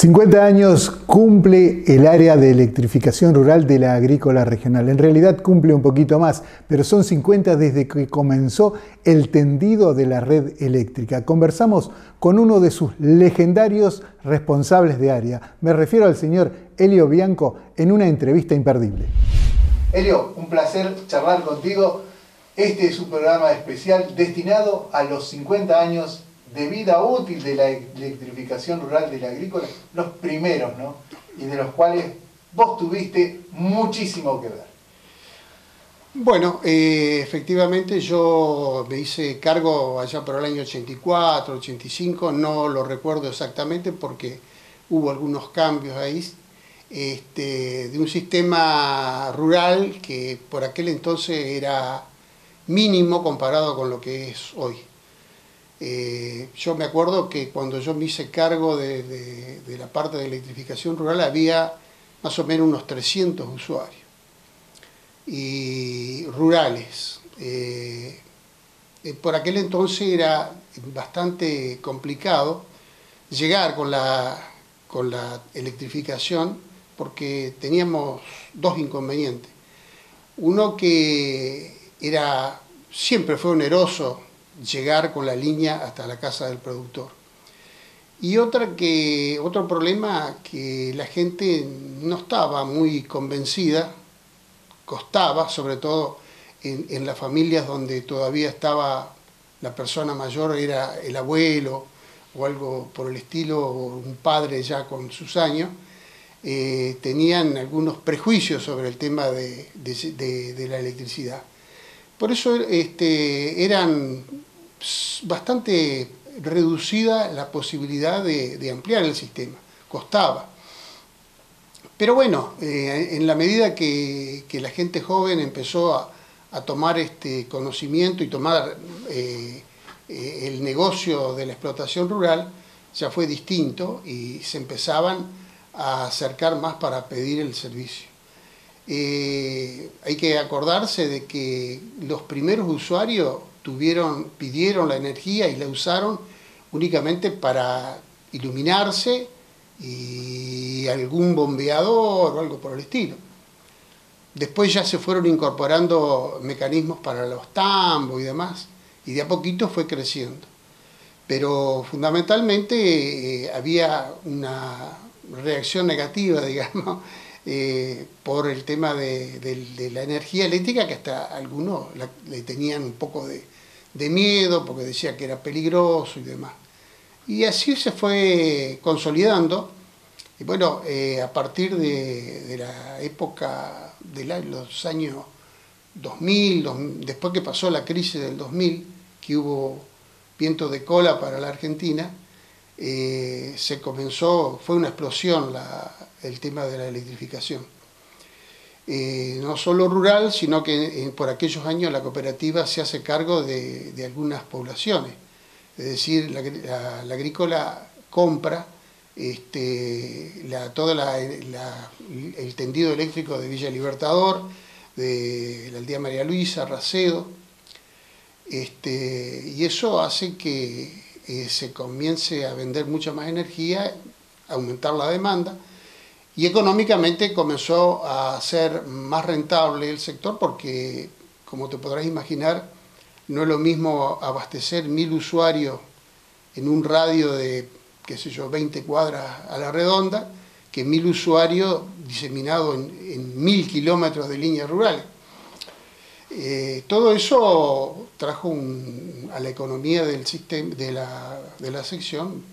50 años cumple el área de electrificación rural de la Agrícola Regional. En realidad cumple un poquito más, pero son 50 desde que comenzó el tendido de la red eléctrica. Conversamos con uno de sus legendarios responsables de área. Me refiero al señor Elio Bianco en una entrevista imperdible. Elio, un placer charlar contigo. Este es un programa especial destinado a los 50 años de vida útil de la electrificación rural de la agrícola, los primeros, ¿no? Y de los cuales vos tuviste muchísimo que ver. Bueno, efectivamente yo me hice cargo allá por el año 84, 85, no lo recuerdo exactamente porque hubo algunos cambios ahí, de un sistema rural que por aquel entonces era mínimo comparado con lo que es hoy. Yo me acuerdo que cuando yo me hice cargo de la parte de electrificación rural había más o menos unos 300 usuarios y rurales. Por aquel entonces era bastante complicado llegar con la electrificación porque teníamos dos inconvenientes. Uno que siempre fue oneroso llegar con la línea hasta la casa del productor. Y otro problema que la gente no estaba muy convencida, costaba, sobre todo en las familias donde todavía estaba la persona mayor, era el abuelo o algo por el estilo, o un padre ya con sus años, tenían algunos prejuicios sobre el tema de la electricidad. Por eso eran bastante reducida la posibilidad de ampliar el sistema, costaba. Pero bueno, en la medida que la gente joven empezó a tomar conocimiento y tomar el negocio de la explotación rural, ya fue distinto y se empezaban a acercar más para pedir el servicio. Hay que acordarse de que los primeros usuarios pidieron la energía y la usaron únicamente para iluminarse y algún bombeador o algo por el estilo. Después ya se fueron incorporando mecanismos para los tambos y demás, y de a poquito fue creciendo. Pero fundamentalmente había una reacción negativa, digamos, por el tema de la energía eléctrica, que hasta algunos le tenían un poco de miedo porque decía que era peligroso y demás. Y así se fue consolidando. Y bueno, a partir de la época de los años 2000, después que pasó la crisis del 2000, que hubo viento de cola para la Argentina, fue una explosión el tema de la electrificación. No solo rural, sino que por aquellos años la cooperativa se hace cargo de algunas poblaciones. Es decir, la agrícola compra todo el tendido eléctrico de Villa Libertador, de la aldea María Luisa, Racedo, y eso hace que se comience a vender mucha más energía, aumentar la demanda, y económicamente comenzó a ser más rentable el sector porque, como te podrás imaginar, no es lo mismo abastecer 1000 usuarios en un radio de, 20 cuadras a la redonda, que 1000 usuarios diseminados en 1000 kilómetros de líneas rurales. Todo eso trajo a la economía del sistema, de la sección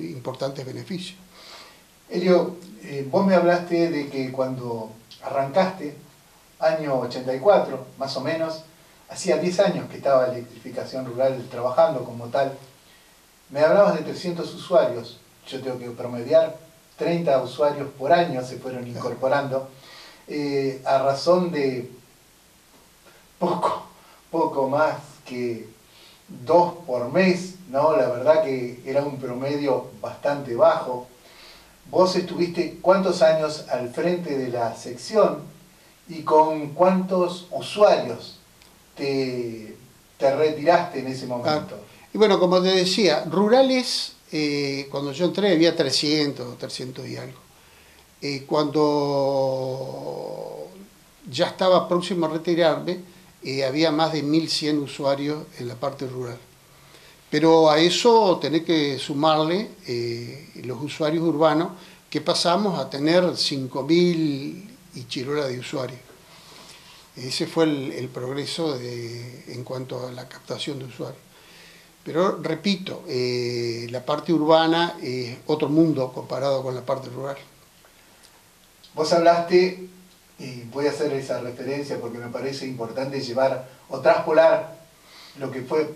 importantes beneficios. Elio, vos me hablaste de que cuando arrancaste, año 84, más o menos, hacía 10 años que estaba electrificación rural trabajando como tal. Me hablabas de 300 usuarios. Yo tengo que promediar 30 usuarios por año se fueron incorporando, a razón de poco más que 2 por mes, ¿no? La verdad que era un promedio bastante bajo. Vos estuviste ¿cuántos años al frente de la sección y con cuántos usuarios te retiraste en ese momento? Y bueno, como te decía, rurales cuando yo entré había 300 y algo. Cuando ya estaba próximo a retirarme, había más de 1.100 usuarios en la parte rural. Pero a eso tenés que sumarle los usuarios urbanos, que pasamos a tener 5.000 y chirola de usuarios. Ese fue el progreso en cuanto a la captación de usuarios. Pero repito, la parte urbana es otro mundo comparado con la parte rural. Vos hablaste, y voy a hacer esa referencia porque me parece importante llevar o traspolar lo que fue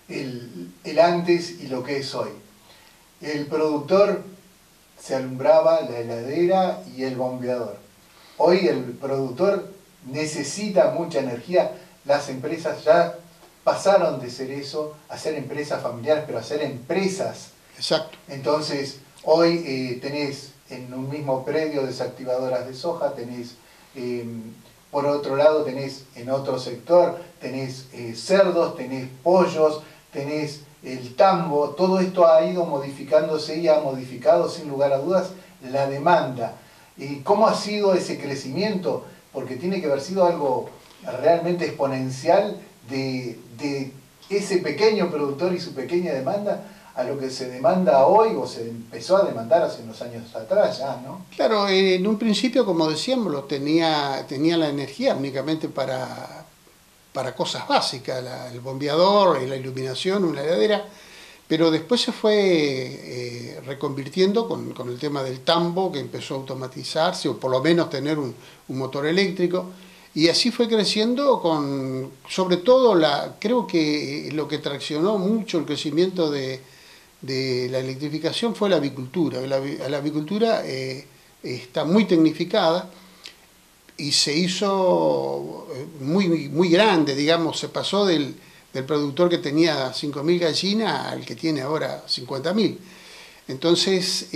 el antes y lo que es hoy. El productor se alumbraba la heladera y el bombeador. Hoy el productor necesita mucha energía. Las empresas ya pasaron de ser eso a ser empresas familiares, pero a ser empresas. Exacto. Entonces, hoy tenés en un mismo predio desactivadoras de soja, tenés, por otro lado, tenés en otro sector, tenés cerdos, tenés pollos, tenés el tambo. Todo esto ha ido modificándose y ha modificado, sin lugar a dudas, la demanda. ¿Y cómo ha sido ese crecimiento? Porque tiene que haber sido algo realmente exponencial de ese pequeño productor y su pequeña demanda a lo que se demanda hoy o se empezó a demandar hace unos años atrás ya, ¿no? Claro, en un principio, como decíamos, tenía la energía únicamente para cosas básicas, el bombeador, la iluminación, una heladera, pero después se fue reconvirtiendo con el tema del tambo, que empezó a automatizarse, o por lo menos tener un motor eléctrico, y así fue creciendo sobre todo, creo que lo que traccionó mucho el crecimiento de la electrificación fue la avicultura. La avicultura está muy tecnificada y se hizo muy grande, digamos, se pasó del productor que tenía 5.000 gallinas al que tiene ahora 50.000. Entonces,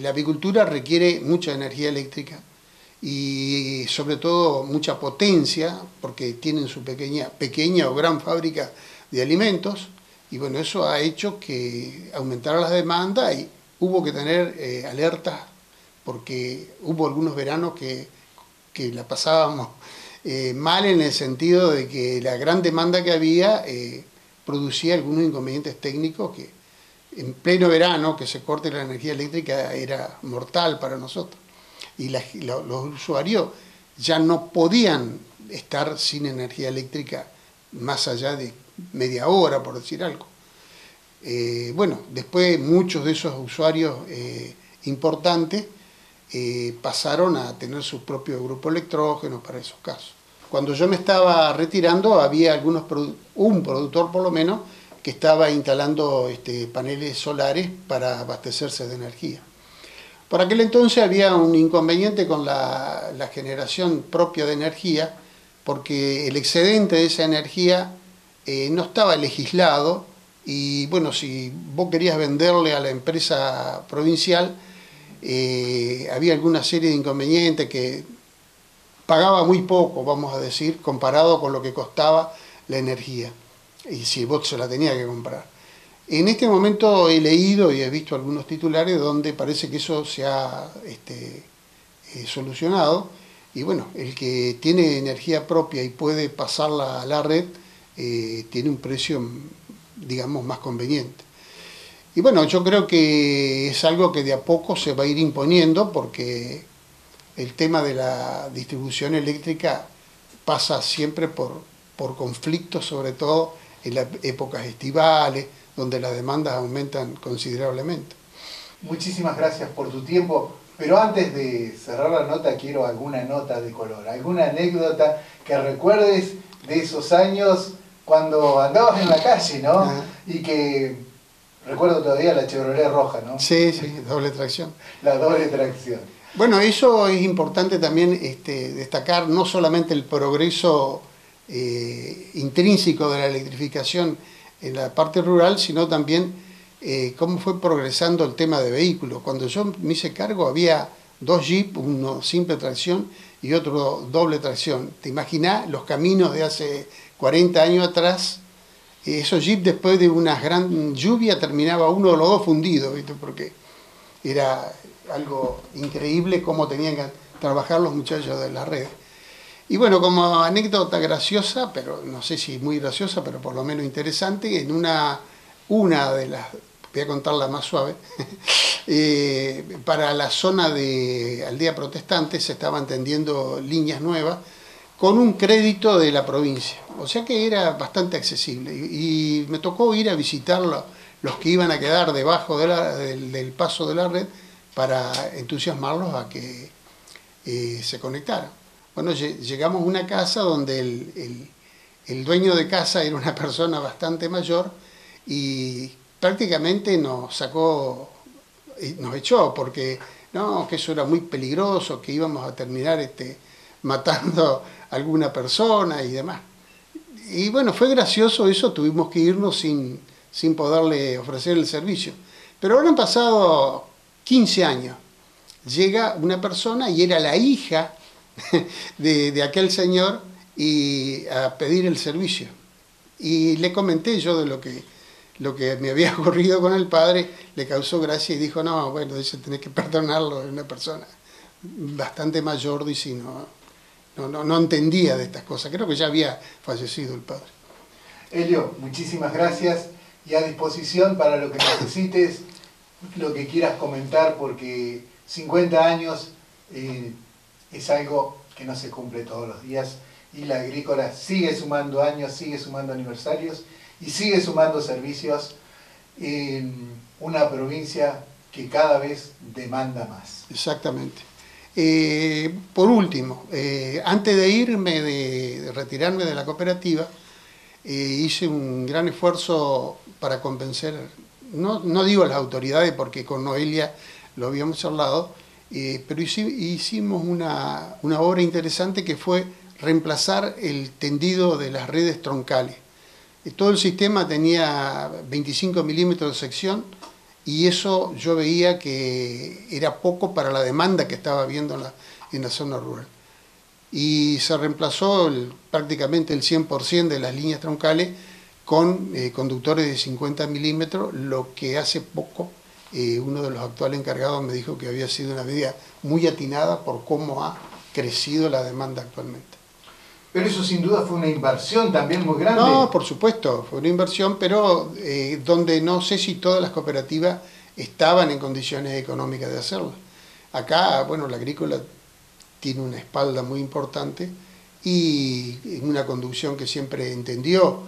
la avicultura requiere mucha energía eléctrica y sobre todo mucha potencia, porque tienen su pequeña o gran fábrica de alimentos. Y bueno, eso ha hecho que aumentara la demanda y hubo que tener alertas, porque hubo algunos veranos que la pasábamos mal, en el sentido de que la gran demanda que había producía algunos inconvenientes técnicos que en pleno verano, que se corte la energía eléctrica, era mortal para nosotros. Y los usuarios ya no podían estar sin energía eléctrica más allá de media hora, por decir algo. Bueno, después muchos de esos usuarios importantes pasaron a tener su propio grupo electrógeno para esos casos. Cuando yo me estaba retirando, había un productor por lo menos, que estaba instalando paneles solares para abastecerse de energía. Por aquel entonces había un inconveniente con la generación propia de energía, porque el excedente de esa energía no estaba legislado, y bueno, si vos querías venderle a la empresa provincial, había alguna serie de inconvenientes, que pagaba muy poco, vamos a decir, comparado con lo que costaba la energía, y si vos se la tenías que comprar. En este momento he leído y he visto algunos titulares donde parece que eso se ha solucionado, y bueno, el que tiene energía propia y puede pasarla a la red tiene un precio, digamos, más conveniente. Y bueno, yo creo que es algo que de a poco se va a ir imponiendo, porque el tema de la distribución eléctrica pasa siempre por conflictos, sobre todo en las épocas estivales, donde las demandas aumentan considerablemente. Muchísimas gracias por tu tiempo, pero antes de cerrar la nota quiero alguna nota de color, alguna anécdota que recuerdes de esos años cuando andabas en la calle, ¿no? Ajá. Y que recuerdo todavía la Chevrolet roja, ¿no? Sí, doble tracción. La doble tracción. Bueno, eso es importante también destacar, no solamente el progreso intrínseco de la electrificación en la parte rural, sino también cómo fue progresando el tema de vehículos. Cuando yo me hice cargo había 2 Jeep, uno simple tracción y otro doble tracción. ¿Te imaginás los caminos de hace 40 años atrás? Esos jeeps después de una gran lluvia terminaba uno de los dos fundido, ¿viste? Porque era algo increíble cómo tenían que trabajar los muchachos de la red. Y bueno, como anécdota graciosa, pero no sé si muy graciosa, pero por lo menos interesante, en una de las, voy a contar la más suave, para la zona de Aldea Protestante se estaban tendiendo líneas nuevas con un crédito de la provincia, o sea que era bastante accesible. Y me tocó ir a visitar los que iban a quedar debajo del paso de la red para entusiasmarlos a que se conectaran. Bueno, llegamos a una casa donde el dueño de casa era una persona bastante mayor y prácticamente nos sacó, nos echó porque no, que eso era muy peligroso, que íbamos a terminar matando a alguna persona y demás. Y bueno, fue gracioso eso, tuvimos que irnos sin poderle ofrecer el servicio. Pero ahora han pasado 15 años. Llega una persona y era la hija de aquel señor y a pedir el servicio. Y le comenté yo de lo que me había ocurrido con el padre, le causó gracia y dijo, no, bueno, dice, tenés que perdonarlo, es una persona bastante mayor, dice, no entendía de estas cosas, creo que ya había fallecido el padre. Elio, muchísimas gracias y a disposición para lo que necesites, lo que quieras comentar, porque 50 años es algo que no se cumple todos los días y la agrícola sigue sumando años, sigue sumando aniversarios y sigue sumando servicios en una provincia que cada vez demanda más. Exactamente. Por último, antes de irme, de retirarme de la cooperativa, hice un gran esfuerzo para convencer, no digo a las autoridades porque con Noelia lo habíamos charlado, pero hicimos una obra interesante que fue reemplazar el tendido de las redes troncales. Todo el sistema tenía 25 milímetros de sección y eso yo veía que era poco para la demanda que estaba habiendo en la zona rural. Y se reemplazó prácticamente el 100% de las líneas troncales con conductores de 50 milímetros, lo que hace poco uno de los actuales encargados me dijo que había sido una medida muy atinada por cómo ha crecido la demanda actualmente. Pero eso sin duda fue una inversión también muy grande. No, por supuesto, fue una inversión, pero donde no sé si todas las cooperativas estaban en condiciones económicas de hacerlo. Acá, bueno, la agrícola tiene una espalda muy importante y una conducción que siempre entendió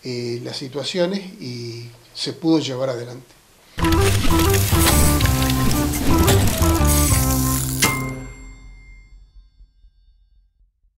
las situaciones y se pudo llevar adelante.